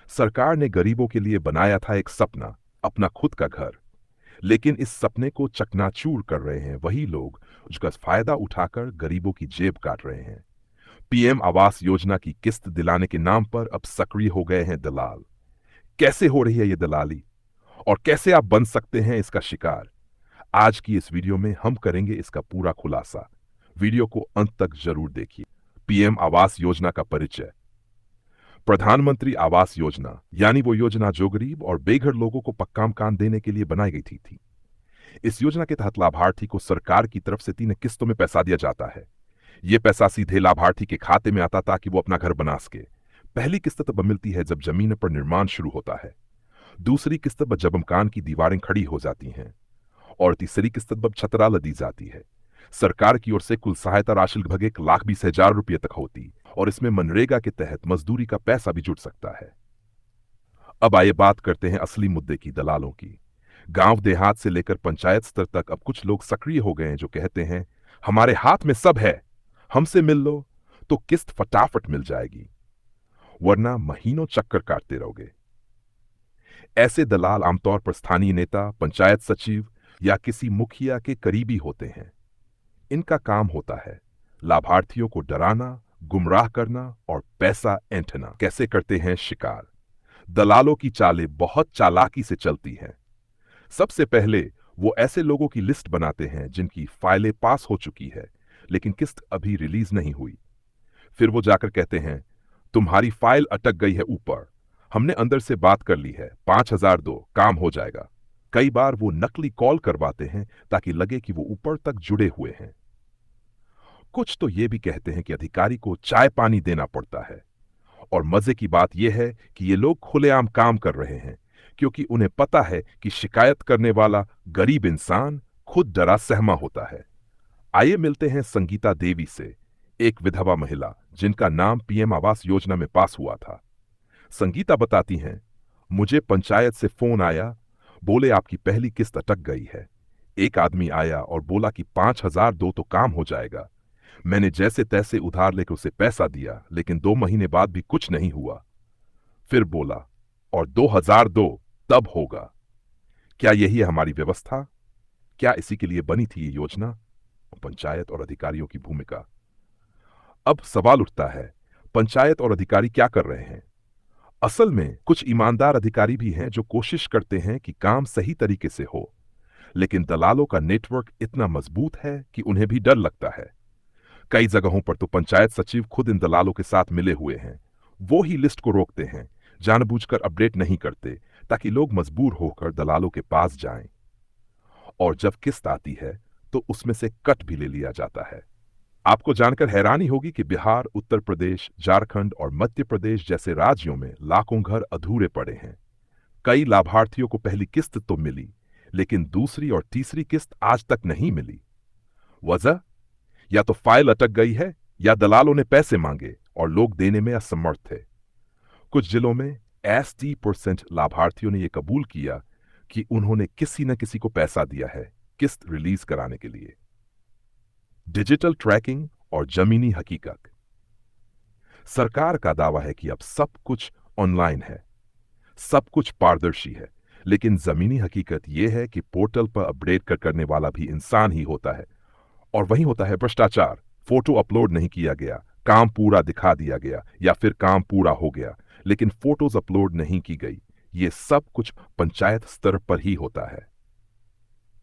सरकार ने गरीबों के लिए बनाया था एक सपना, अपना खुद का घर। लेकिन इस सपने को चकनाचूर कर रहे हैं वही लोग जिसका फायदा उठाकर गरीबों की जेब काट रहे हैं। पीएम आवास योजना की किस्त दिलाने के नाम पर अब सक्रिय हो गए हैं दलाल। कैसे हो रही है ये दलाली और कैसे आप बन सकते हैं इसका शिकार? आज की इस वीडियो में हम करेंगे इसका पूरा खुलासा। वीडियो को अंत तक जरूर देखिए। पीएम आवास योजना का परिचय। प्रधानमंत्री आवास योजना यानी वो योजना जो गरीब और बेघर लोगों को पक्का मकान देने के लिए बनाई गई थी। इस योजना के तहत लाभार्थी को सरकार की तरफ से 3 किस्तों में पैसा दिया जाता है। ये पैसा सीधे लाभार्थी के खाते में आता ताकि वो अपना घर बना सके। पहली किस्त तब मिलती है जब जमीन पर निर्माण शुरू होता है, दूसरी किस्त जब मकान की दीवारें खड़ी हो जाती हैं और तीसरी किस्त जब छतरा दी जाती है। सरकार की ओर से कुल सहायता राशि लगभग 1,20,000 रुपये तक होती और इसमें मनरेगा के तहत मजदूरी का पैसा भी जुट सकता है। अब आइए बात करते हैं असली मुद्दे की, दलालों की। गांव देहात से लेकर पंचायत स्तर तक अब कुछ लोग सक्रिय हो गए हैं जो कहते हैं हमारे हाथ में सब है, हमसे मिल लो तो किस्त फटाफट मिल जाएगी, वरना महीनों चक्कर काटते रहोगे। ऐसे दलाल आमतौर पर स्थानीय नेता, पंचायत सचिव या किसी मुखिया के करीबी होते हैं। इनका काम होता है लाभार्थियों को डराना, गुमराह करना और पैसा ऐंठना। कैसे करते हैं शिकार? दलालों की चालें बहुत चालाकी से चलती हैं। सबसे पहले वो ऐसे लोगों की लिस्ट बनाते हैं जिनकी फाइलें पास हो चुकी है लेकिन किस्त अभी रिलीज नहीं हुई। फिर वो जाकर कहते हैं तुम्हारी फाइल अटक गई है ऊपर, हमने अंदर से बात कर ली है, 5,000 दो, काम हो जाएगा। कई बार वो नकली कॉल करवाते हैं ताकि लगे कि वो ऊपर तक जुड़े हुए हैं। कुछ तो ये भी कहते हैं कि अधिकारी को चाय पानी देना पड़ता है। और मजे की बात यह है कि ये लोग खुलेआम काम कर रहे हैं क्योंकि उन्हें पता है कि शिकायत करने वाला गरीब इंसान खुद डरा सहमा होता है। आइए मिलते हैं संगीता देवी से, एक विधवा महिला जिनका नाम पीएम आवास योजना में पास हुआ था। संगीता बताती हैं, मुझे पंचायत से फोन आया, बोले आपकी पहली किस्त अटक गई है। एक आदमी आया और बोला कि 5,000 दो तो काम हो जाएगा। मैंने जैसे तैसे उधार लेकर उसे पैसा दिया लेकिन 2 महीने बाद भी कुछ नहीं हुआ। फिर बोला और 2,000 दो, तब होगा। क्या यही है हमारी व्यवस्था? क्या इसी के लिए बनी थी ये योजना? पंचायत और अधिकारियों की भूमिका। अब सवाल उठता है, पंचायत और अधिकारी क्या कर रहे हैं? असल में कुछ ईमानदार अधिकारी भी हैं जो कोशिश करते हैं कि काम सही तरीके से हो, लेकिन दलालों का नेटवर्क इतना मजबूत है कि उन्हें भी डर लगता है। कई जगहों पर तो पंचायत सचिव खुद इन दलालों के साथ मिले हुए हैं। वो ही लिस्ट को रोकते हैं, जानबूझकर अपडेट नहीं करते ताकि लोग मजबूर होकर दलालों के पास जाएं। और जब किस्त आती है तो उसमें से कट भी ले लिया जाता है। आपको जानकर हैरानी होगी कि बिहार, उत्तर प्रदेश, झारखंड और मध्य प्रदेश जैसे राज्यों में लाखों घर अधूरे पड़े हैं। कई लाभार्थियों को पहली किस्त तो मिली लेकिन दूसरी और तीसरी किस्त आज तक नहीं मिली। वजह? या तो फाइल अटक गई है या दलालों ने पैसे मांगे और लोग देने में असमर्थ थे। कुछ जिलों में 80% लाभार्थियों ने यह कबूल किया कि उन्होंने किसी न किसी को पैसा दिया है किस्त रिलीज कराने के लिए। डिजिटल ट्रैकिंग और जमीनी हकीकत। सरकार का दावा है कि अब सब कुछ ऑनलाइन है, सब कुछ पारदर्शी है, लेकिन जमीनी हकीकत यह है कि पोर्टल पर अपडेट करने वाला भी इंसान ही होता है। और वहीं होता है भ्रष्टाचार। फोटो अपलोड नहीं किया गया, काम पूरा दिखा दिया गया, या फिर काम पूरा हो गया लेकिन फोटोज अपलोड नहीं की गई। ये सब कुछ पंचायत स्तर पर ही होता है।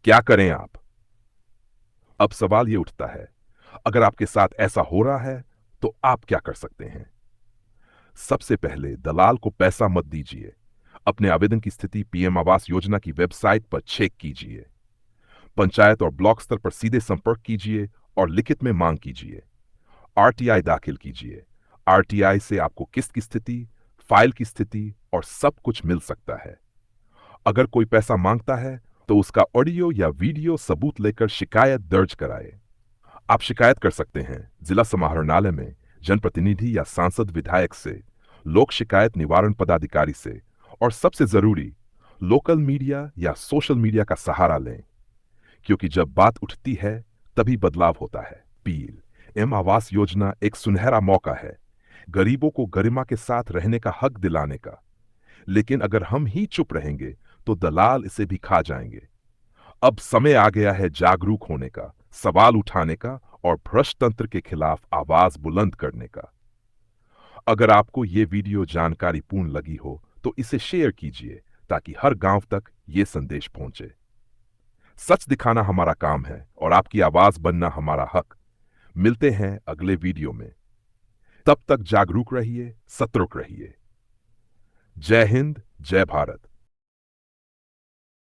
क्या करें आप? अब सवाल ये उठता है, अगर आपके साथ ऐसा हो रहा है तो आप क्या कर सकते हैं? सबसे पहले दलाल को पैसा मत दीजिए। अपने आवेदन की स्थिति पीएम आवास योजना की वेबसाइट पर चेक कीजिए। पंचायत और ब्लॉक स्तर पर सीधे संपर्क कीजिए और लिखित में मांग कीजिए। आरटीआई दाखिल कीजिए। आरटीआई से आपको किस्त की स्थिति, फाइल की स्थिति और सब कुछ मिल सकता है। अगर कोई पैसा मांगता है तो उसका ऑडियो या वीडियो सबूत लेकर शिकायत दर्ज कराए। आप शिकायत कर सकते हैं जिला समाहरणालय में, जनप्रतिनिधि या सांसद विधायक से, लोक शिकायत निवारण पदाधिकारी से, और सबसे जरूरी लोकल मीडिया या सोशल मीडिया का सहारा लें, क्योंकि जब बात उठती है तभी बदलाव होता है। पीएम आवास योजना एक सुनहरा मौका है गरीबों को गरिमा के साथ रहने का हक दिलाने का। लेकिन अगर हम ही चुप रहेंगे तो दलाल इसे भी खा जाएंगे। अब समय आ गया है जागरूक होने का, सवाल उठाने का और भ्रष्ट तंत्र के खिलाफ आवाज बुलंद करने का। अगर आपको ये वीडियो जानकारीपूर्ण लगी हो तो इसे शेयर कीजिए ताकि हर गांव तक ये संदेश पहुंचे। सच दिखाना हमारा काम है और आपकी आवाज बनना हमारा हक। मिलते हैं अगले वीडियो में। तब तक जागरूक रहिए, सतर्क रहिए। जय हिंद, जय भारत।